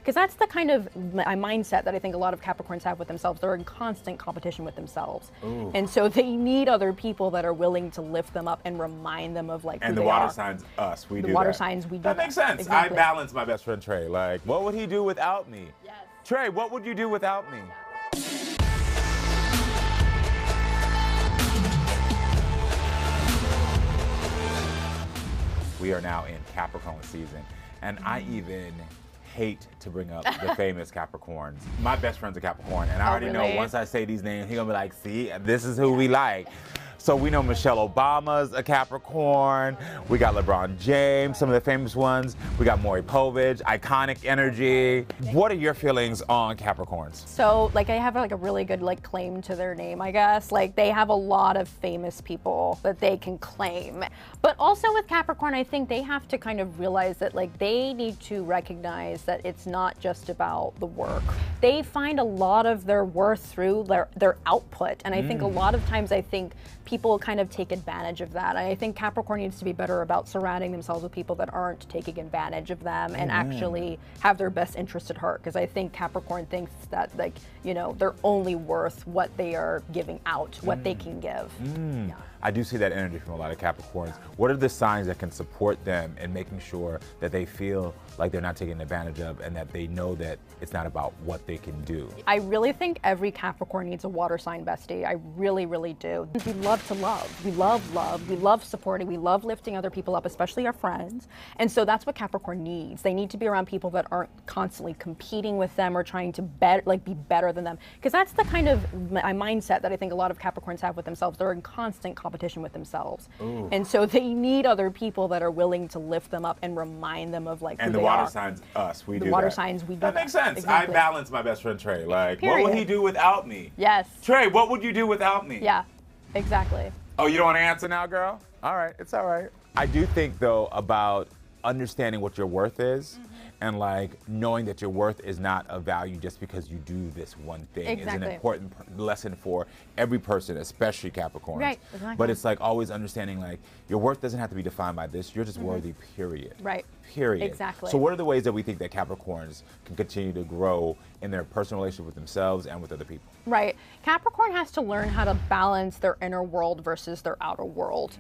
Because that's the kind of mindset that I think a lot of Capricorns have with themselves. They're in constant competition with themselves. Ooh. And so they need other people that are willing to lift them up and remind them of like who and they the water are. signs, us, we the do water that. signs, we do that. makes sense. Exactly. I balance my best friend Trey. Like, what would he do without me? Yes. Trey, what would you do without me? We are now in Capricorn season, and I even hate to bring up the famous Capricorns. My best friend's a Capricorn, and I already know once I say these names, he's gonna be like, see, this is who we like. So we know Michelle Obama's a Capricorn. We got LeBron James, some of the famous ones. We got Maury Povich, iconic energy. What are your feelings on Capricorns? So like I have like a really good like claim to their name, I guess. Like they have a lot of famous people that they can claim. But also with Capricorn, I think they have to kind of realize that like they need to recognize that it's not just about the work. They find a lot of their worth through their output. And I think a lot of times people kind of take advantage of that. I think Capricorn needs to be better about surrounding themselves with people that aren't taking advantage of them and actually have their best interest at heart. Because I think Capricorn thinks that like, you know, they're only worth what they are giving out, what they can give. Yeah. I do see that energy from a lot of Capricorns. What are the signs that can support them in making sure that they feel like they're not taken advantage of and that they know that it's not about what they can do? I really think every Capricorn needs a water sign bestie. I really, really do. We love to love. We love love. We love supporting. We love lifting other people up, especially our friends. And so that's what Capricorn needs. They need to be around people that aren't constantly competing with them or trying to be better than them. Because that's the kind of mindset that I think a lot of Capricorns have with themselves. They're in constant competition with themselves. Ooh. And so they need other people that are willing to lift them up and remind them of like who and they the water are. signs, us, we the do water that. signs, we do that. makes sense. Exactly. I balance my best friend Trey. Like, Period. what would he do without me? Yes. Trey, what would you do without me? Yeah, exactly. Oh, you don't want to answer now, girl? All right, it's all right. I do think, though, about understanding what your worth is and, like, knowing that your worth is not of value just because you do this one thing is an important lesson for every person, especially Capricorns. Right, exactly. But it's, like, always understanding, like, your worth doesn't have to be defined by this. You're just worthy, period. Right. Period. Exactly. So what are the ways that we think that Capricorns can continue to grow in their personal relationship with themselves and with other people? Right. Capricorn has to learn how to balance their inner world versus their outer world.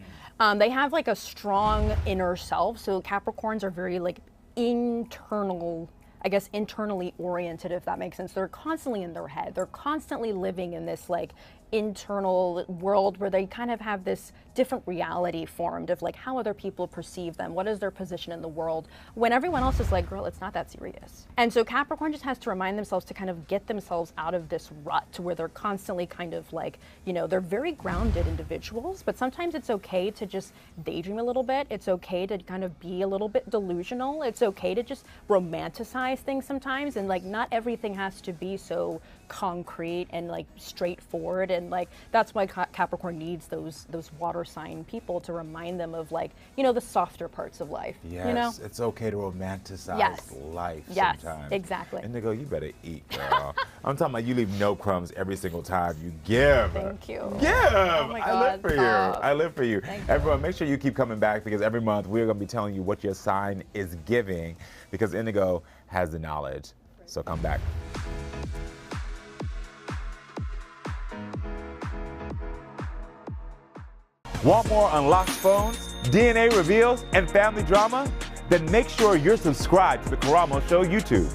They have like a strong inner self. So Capricorns are very like internal, I guess internally oriented, if that makes sense. They're constantly in their head. They're constantly living in this like internal world where they kind of have this different reality formed of like how other people perceive them, what is their position in the world, when everyone else is like, girl, it's not that serious. And so Capricorn just has to remind themselves to kind of get themselves out of this rut where they're constantly kind of like, you know, they're very grounded individuals, but sometimes it's okay to just daydream a little bit. It's okay to kind of be a little bit delusional. It's okay to just romanticize things sometimes, and like not everything has to be so concrete and like straightforward. And like that's why Capricorn needs those water sign people to remind them of like, you know, the softer parts of life. Yes, you know? It's okay to romanticize life yes, sometimes. Exactly. Indigo, you better eat, girl. I'm talking about you leave no crumbs every single time you give. Thank you. Give! Oh my God, I live for stop. you. I live for you. Thank you. Everyone, make sure you keep coming back because every month we're going to be telling you what your sign is giving because Indigo has the knowledge. So come back. Want more unlocked phones, DNA reveals, and family drama? Then make sure you're subscribed to the Karamo Show YouTube.